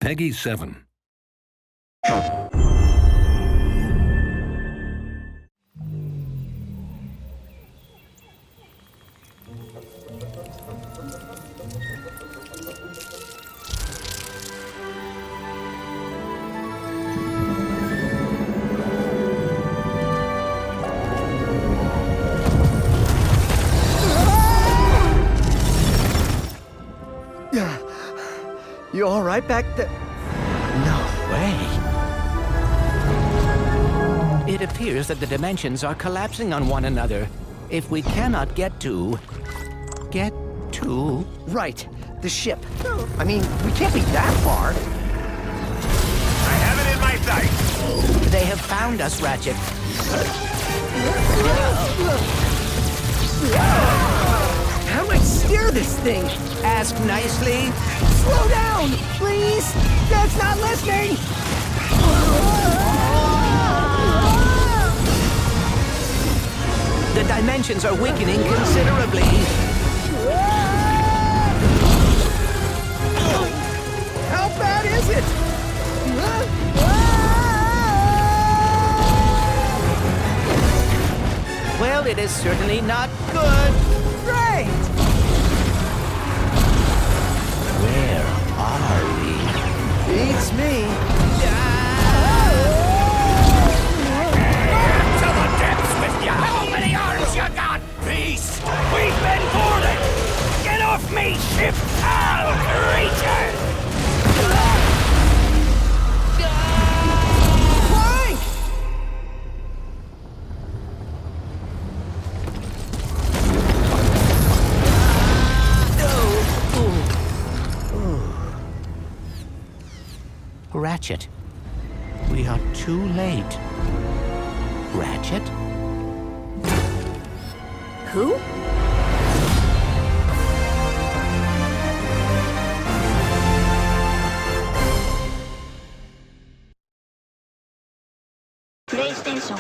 Peggy 7. You all right back there? No way. It appears that the dimensions are collapsing on one another. If we cannot get to... Right, the ship. I mean, we can't be that far. I have it in my sights. They have found us, Ratchet. How do I steer this thing? Ask nicely. Slow down, please! Dad's not listening! The dimensions are weakening considerably. How bad is it? Well, it is certainly not good. Great! Where are we? Beats me. To the depths with ya! How many arms you got, beast? We've been boarded! Get off me, ship, foul creature! Clank! Ratchet. We are too late. Ratchet? Who? PlayStation